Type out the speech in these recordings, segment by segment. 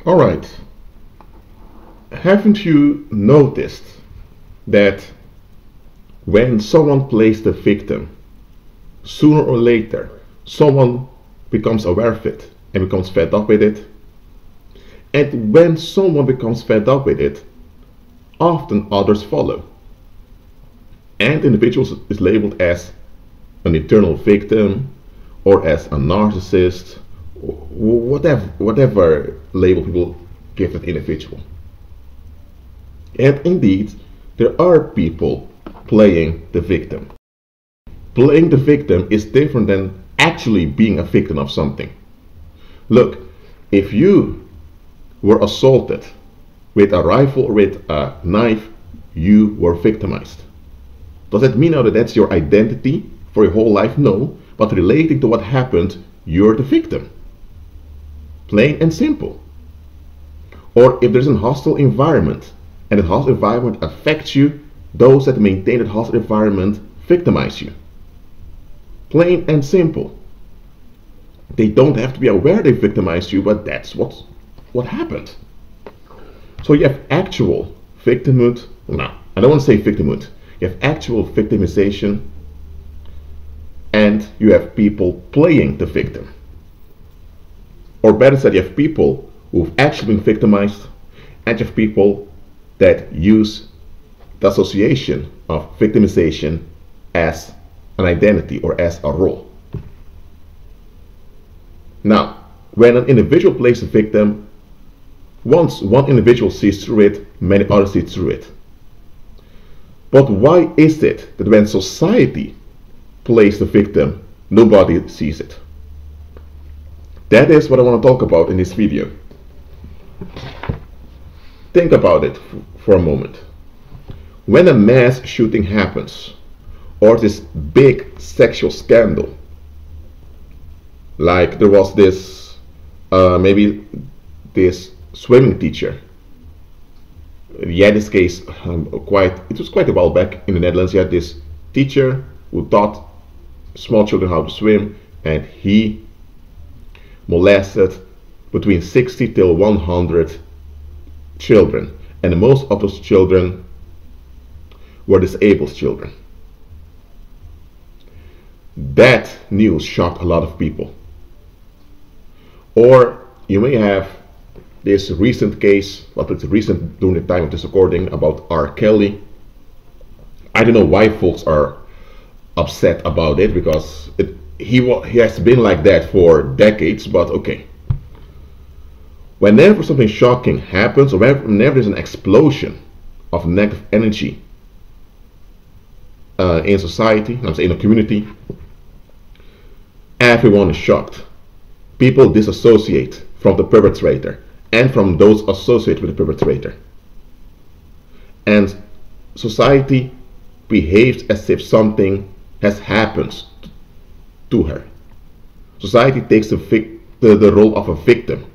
Alright, haven't you noticed that when someone plays the victim, sooner or later someone becomes aware of it and becomes fed up with it? And when someone becomes fed up with it, often others follow. And individuals is labeled as an eternal victim or as a narcissist, whatever label people give that individual. And indeed, there are people playing the victim. Playing the victim is different than actually being a victim of something. Look, if you were assaulted with a rifle or with a knife, you were victimized. Does that mean now that that's your identity for your whole life? No, but relating to what happened, you're the victim. Plain and simple. Or if there's a hostile environment and the hostile environment affects you, those that maintain that hostile environment victimize you. Plain and simple. They don't have to be aware they victimized you, but that's what happened. So you have actual victimhood. No, I don't want to say victimhood. You have actual victimization, and you have people playing the victim. Or better said, you have people who've actually been victimized, and you have people that use the association of victimization as an identity or as a role. Now, when an individual plays a victim, once one individual sees through it, many others see through it. But why is it that when society plays the victim, nobody sees it? That is what I want to talk about in this video. Think about it for a moment. When a mass shooting happens, or this big sexual scandal, like there was this, maybe this swimming teacher. Yeah, this case, it was quite a while back in the Netherlands. You had this teacher who taught small children how to swim, and he molested between 60 till 100 children, and most of those children were disabled children. That news shocked a lot of people. Or you may have this recent case, but it's recent during the time of this recording, about R. Kelly. I don't know why folks are upset about it, because he has been like that for decades, but okay. Whenever something shocking happens, or whenever there's an explosion of negative energy in society, I'm saying in a community, everyone is shocked. People disassociate from the perpetrator and from those associated with the perpetrator. And society behaves as if something has happened to her. Society takes the role of a victim.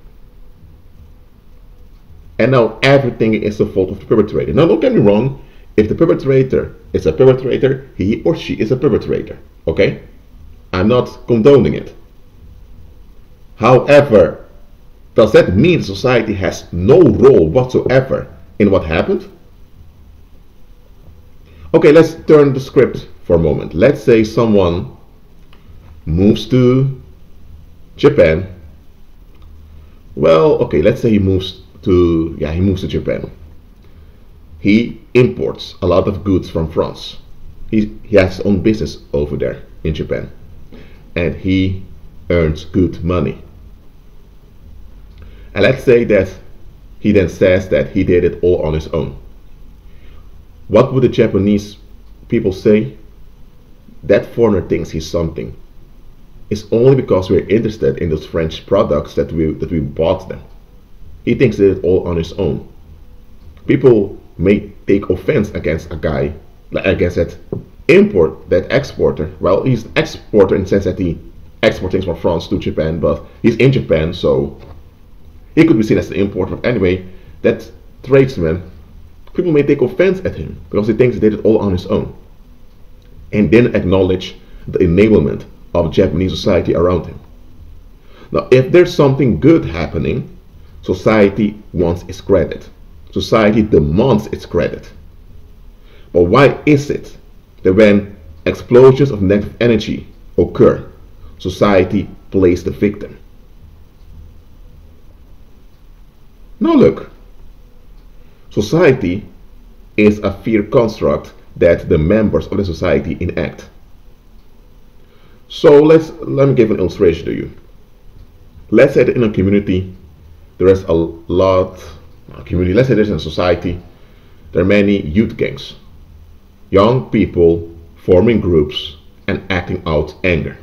And now everything is the fault of the perpetrator. Now don't get me wrong, if the perpetrator is a perpetrator, he or she is a perpetrator. Okay? I'm not condoning it. However, does that mean society has no role whatsoever in what happened? Okay, let's turn the script for a moment. Let's say someone moves to Japan. Well, okay, let's say he moves to Japan. He imports a lot of goods from France. He has his own business over there in Japan, and he earns good money. And let's say that he then says that he did it all on his own. What would the Japanese people say? That foreigner thinks he's something. It's only because we're interested in those French products that we bought them. He thinks he did it all on his own. People may take offense against a guy, against that exporter. Well, he's an exporter in the sense that he exports things from France to Japan, but he's in Japan, so he could be seen as the importer. Anyway, that tradesman, people may take offense at him because he thinks he did it all on his own, and then acknowledge the enablement of Japanese society around him. Now, if there's something good happening, Society wants its credit. Society demands its credit. But why is it that when explosions of negative energy occur, society plays the victim? Now look, society is a fear construct that the members of the society enact. So let me give an illustration to you. Let's say that in a community there is let's say there's in a society, there are many youth gangs, young people forming groups and acting out anger.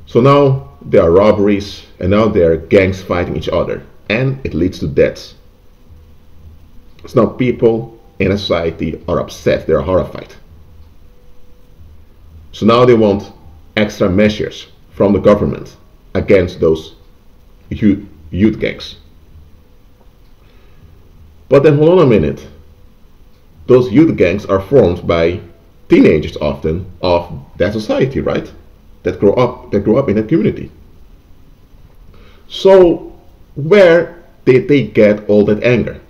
So now there are robberies, and now there are gangs fighting each other, and it leads to deaths. So now people in a society are upset, they are horrified. So now they want extra measures from the government against those youth gangs. But then hold on a minute. Those youth gangs are formed by teenagers often of that society, right? That grow up in that community. So where did they get all that anger?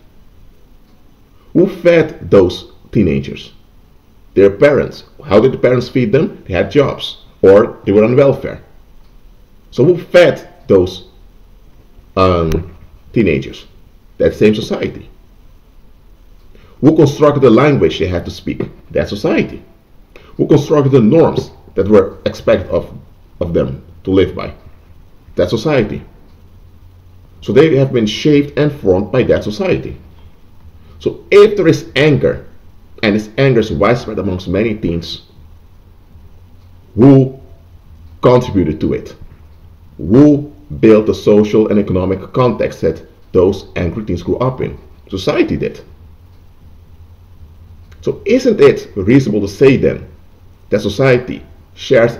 Who fed those teenagers? Their parents. How did the parents feed them? They had jobs, or they were on welfare. So who fed those teenagers? That same society. Who constructed the language they had to speak? That society. Who constructed the norms that were expected of them to live by? That society. So they have been shaped and formed by that society. So if there is anger, and this anger is widespread amongst many teens, who contributed to it? Who built the social and economic context that those angry teens grew up in? Society did. So isn't it reasonable to say then that society shares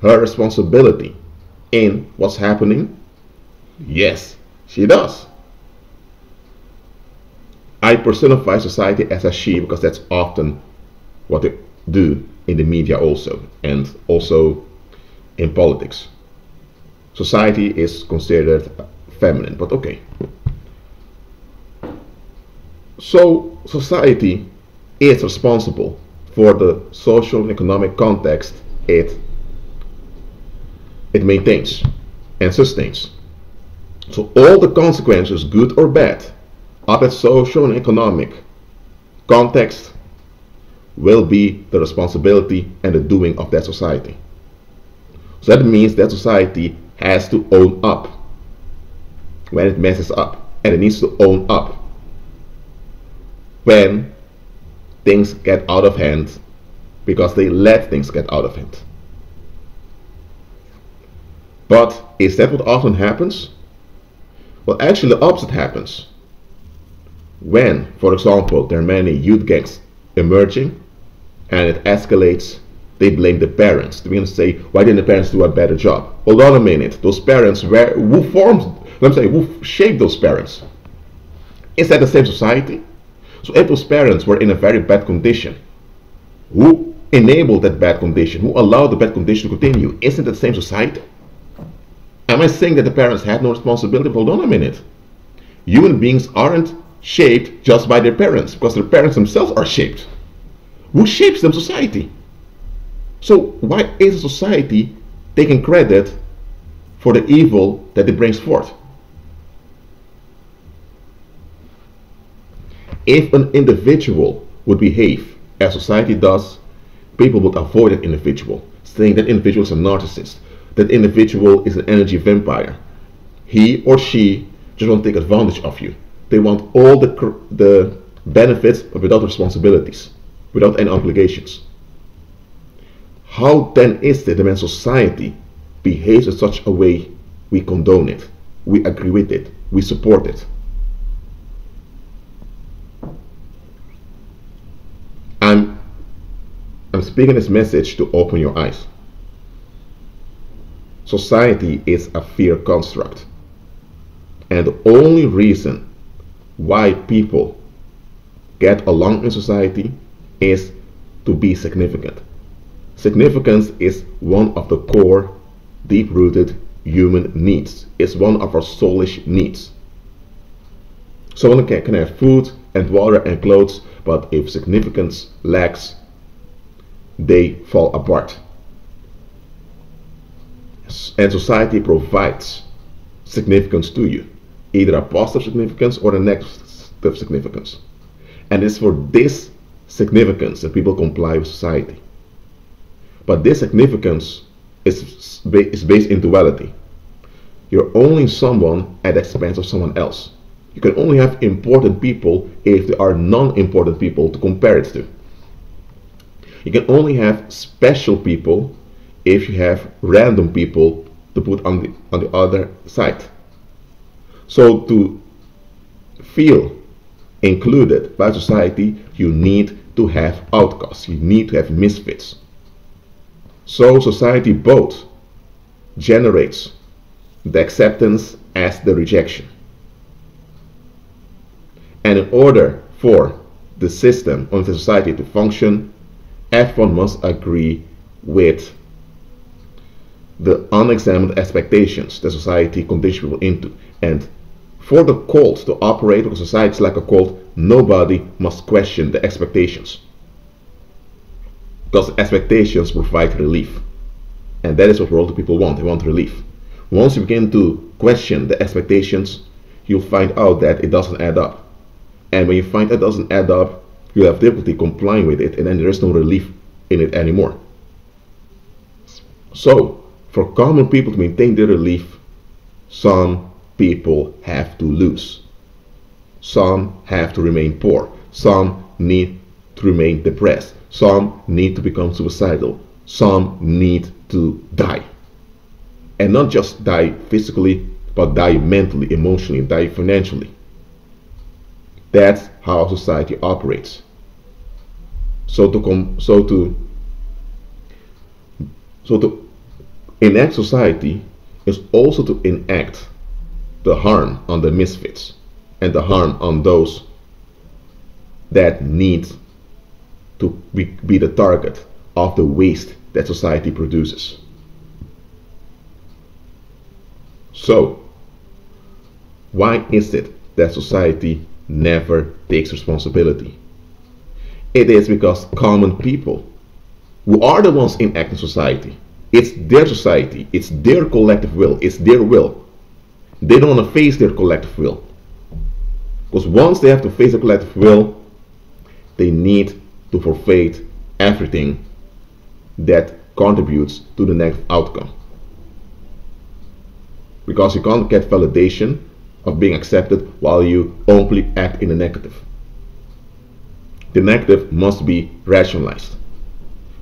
her responsibility in what's happening? Yes, she does. I personify society as a she because that's often what they do in the media also, and also in politics. Society is considered feminine, but okay. So society is responsible for the social and economic context it maintains and sustains. So all the consequences, good or bad, of its social and economic context will be the responsibility and the doing of that society. So that means that society has to own up when it messes up, and it needs to own up when things get out of hand because they let things get out of hand. But is that what often happens? Well, actually the opposite happens. When, for example, there are many youth gangs emerging and it escalates, they blame the parents. They're going to say, why didn't the parents do a better job? Hold on a minute. Those parents who shaped those parents? Is that the same society? So if those parents were in a very bad condition, who enabled that bad condition? Who allowed the bad condition to continue? Isn't it the same society? Am I saying that the parents had no responsibility? Hold on a minute. Human beings aren't shaped just by their parents, because their parents themselves are shaped. Who shapes them? Society. So why is a society taking credit for the evil that it brings forth? If an individual would behave as society does, people would avoid that individual, saying that individual is a narcissist, that individual is an energy vampire. He or she just want to take advantage of you. They want all the benefits, but without responsibilities, without any obligations. How then is it that when society behaves in such a way, we condone it, we agree with it, we support it? I'm speaking this message to open your eyes. Society is a fear construct. And the only reason why people get along in society is to be significant. Significance is one of the core, deep-rooted human needs. It's one of our soulish needs. Someone can have food and water and clothes, but if significance lacks, they fall apart. And society provides significance to you, either a positive significance or a negative significance. And it's for this significance that people comply with society. But this significance is based in duality. You're only someone at the expense of someone else. You can only have important people if there are non-important people to compare it to. You can only have special people if you have random people to put on the other side. So to feel included by society, you need to have outcasts. You need to have misfits. So society both generates the acceptance as the rejection. And in order for the system of the society to function, everyone must agree with the unexamined expectations that society conditions people into. And for the cult to operate, because society is like a cult, nobody must question the expectations. Because expectations provide relief. And that is what worldly people want. They want relief. Once you begin to question the expectations, you'll find out that it doesn't add up. And when you find it doesn't add up, you'll have difficulty complying with it, and then there is no relief in it anymore. So, for common people to maintain their relief, some people have to lose. Some have to remain poor. Some need to remain depressed. Some need to become suicidal. Some need to die. And not just die physically, but die mentally, emotionally, die financially. That's how society operates. So to enact society is also to enact the harm on the misfits and the harm on those that need to be the target of the waste that society produces. So, why is it that society never takes responsibility? It is because common people, who are the ones enacting society, it's their society, it's their collective will, it's their will. They don't want to face their collective will. Because once they have to face the collective will, they need to forfeit everything that contributes to the next outcome. Because you can't get validation of being accepted while you only act in the negative. The negative must be rationalized.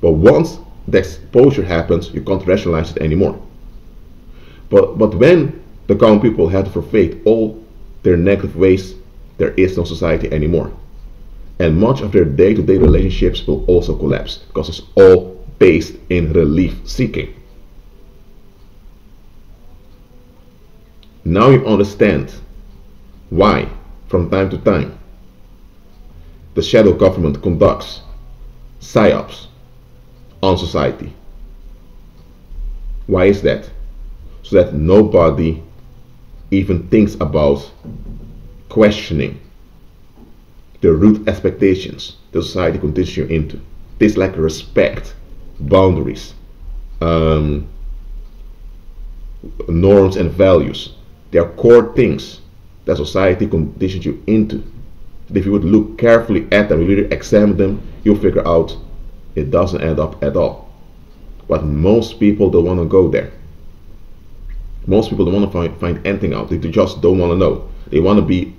But once the exposure happens, you can't rationalize it anymore. But when the common people have to forfeit all their negative ways, there is no society anymore. And much of their day-to-day relationships will also collapse, because it's all based in relief seeking. Now you understand why, from time to time, the shadow government conducts psyops on society. Why is that? So that nobody even thinks about questioning the root expectations the society conditions you into. Things like respect, boundaries, norms and values. They are core things that society conditions you into. If you would look carefully at them, really examine them, you'll figure out it doesn't add up at all. But most people don't want to go there. Most people don't want to find anything out. They just don't want to know. They want to be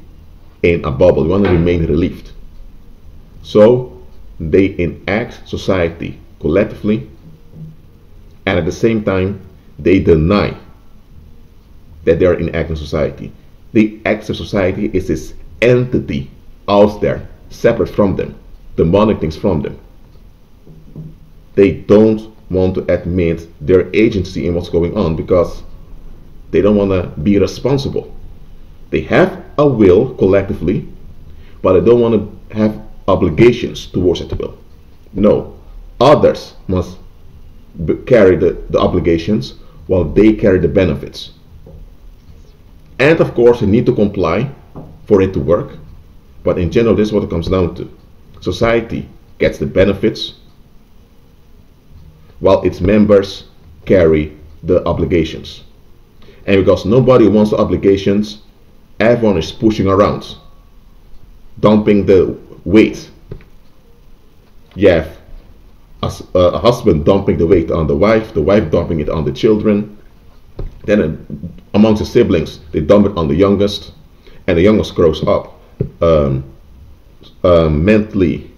in a bubble. They want to remain relieved. So they enact society collectively, and at the same time they deny that they are enacting society. The active society is this entity out there, separate from them, demanding things from them. They don't want to admit their agency in what's going on because they don't want to be responsible. They have a will collectively, but they don't want to have obligations towards that will. No, others must carry the obligations, while they carry the benefits. And of course, you need to comply for it to work. But in general, this is what it comes down to. Society gets the benefits, while its members carry the obligations. And because nobody wants the obligations, everyone is pushing around, dumping the weight. You have a husband dumping the weight on the wife dumping it on the children. Then amongst the siblings, they dump it on the youngest, and the youngest grows up mentally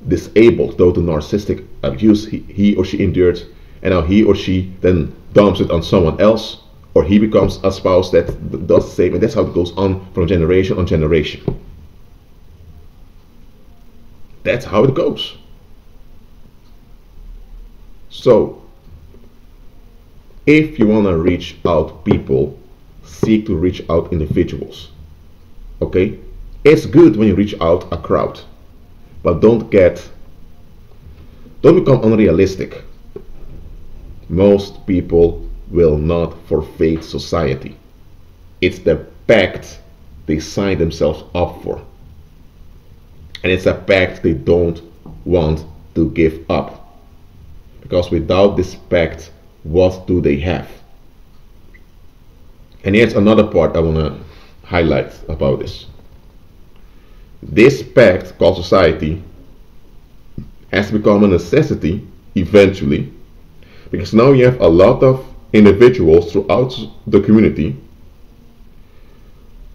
disabled due to narcissistic abuse he or she endured, and now he or she then dumps it on someone else, or he becomes a spouse that does the same, and that's how it goes on from generation on generation. That's how it goes. So if you want to reach out people, seek to reach out individuals. Okay, it's good when you reach out a crowd, but don't become unrealistic. Most people will not forfeit society. It's the pact they sign themselves up for, and it's a pact they don't want to give up, because without this pact, what do they have? And here's another part I want to highlight about this. This pact called society has become a necessity eventually, because now you have a lot of individuals throughout the community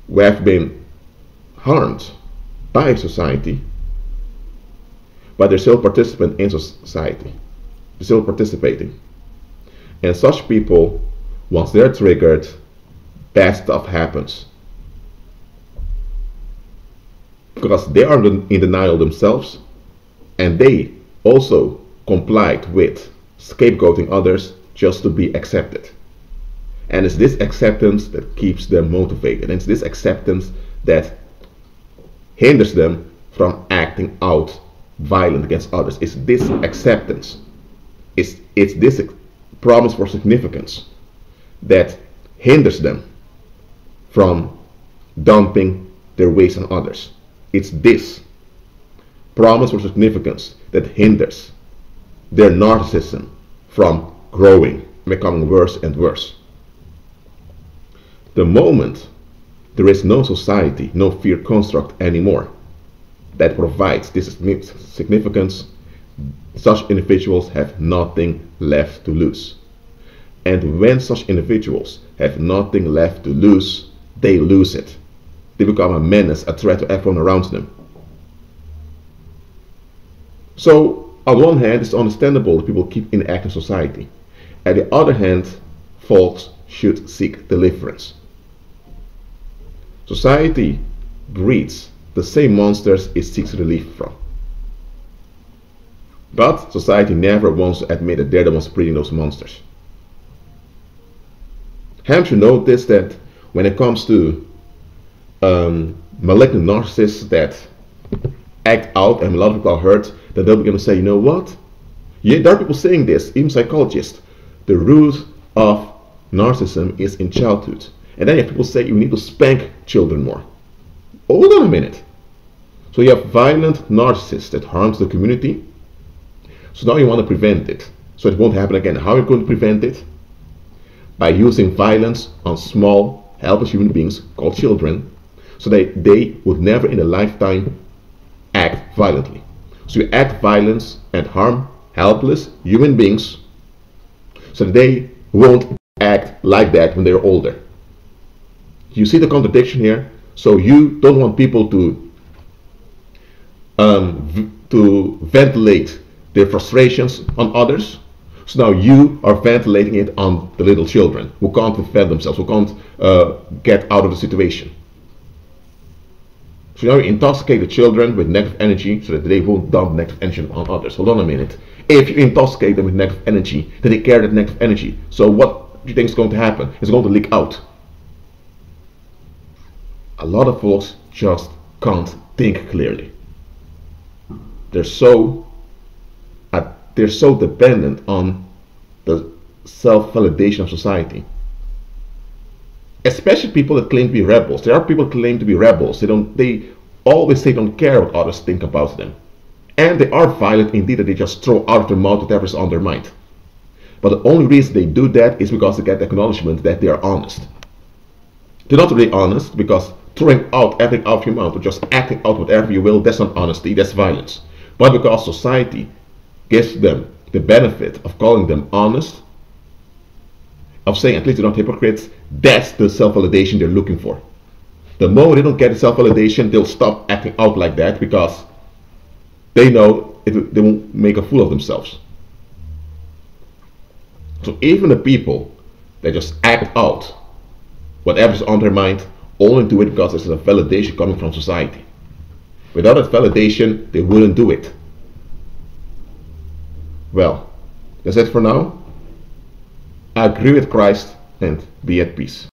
who have been harmed by society, but they're still participant in society. They're still participating. And such people, once they're triggered, bad stuff happens. Because they are in denial themselves, and they also complied with scapegoating others just to be accepted. And it's this acceptance that keeps them motivated. And it's this acceptance that hinders them from acting out violent against others. It's this acceptance. It's this promise for significance that hinders them from dumping their weight on others. It's this promise for significance that hinders their narcissism from growing, becoming worse and worse. The moment there is no society, no fear construct anymore that provides this significance, such individuals have nothing left to lose. And when such individuals have nothing left to lose, they lose it. They become a menace, a threat to everyone around them. So, on one hand, it's understandable that people keep enacting society. On the other hand, folks should seek deliverance. Society breeds the same monsters it seeks relief from. But society never wants to admit that they're the ones breeding those monsters. Haven't you noticed that when it comes to malignant narcissists that act out, and a lot of people are hurt, that they'll begin to say, you know what? Yeah, there are people saying this, even psychologists. The root of narcissism is in childhood. And then you have people say you need to spank children more. Hold on a minute. So you have violent narcissists that harms the community. So now you want to prevent it, so it won't happen again. How are you going to prevent it? By using violence on small, helpless human beings called children, so that they would never in a lifetime act violently. So you act violence and harm helpless human beings, so that they won't act like that when they're older. You see the contradiction here? So you don't want people to ventilate their frustrations on others. So now you are ventilating it on the little children who can't defend themselves, who can't get out of the situation. So now you intoxicate the children with negative energy so that they won't dump negative energy on others. Hold on a minute. If you intoxicate them with negative energy, then they carry that negative energy. So what do you think is going to happen? It's going to leak out. A lot of folks just can't think clearly. They're so dependent on the self-validation of society. Especially people that claim to be rebels. There are people that claim to be rebels. They always say they don't care what others think about them. And they are violent indeed, that they just throw out of their mouth whatever is on their mind. But the only reason they do that is because they get acknowledgement that they are honest. They're not really honest, because throwing out everything out of your mouth or just acting out whatever you will, that's not honesty, that's violence. But because society gives them the benefit of calling them honest, of saying at least they're not hypocrites, that's the self-validation they're looking for. The moment they don't get the self-validation, they'll stop acting out like that, because they know they won't make a fool of themselves. So even the people that just act out whatever's on their mind only do it because there's a validation coming from society. Without that validation, they wouldn't do it. Well, that's it for now. Agree with Christ and be at peace.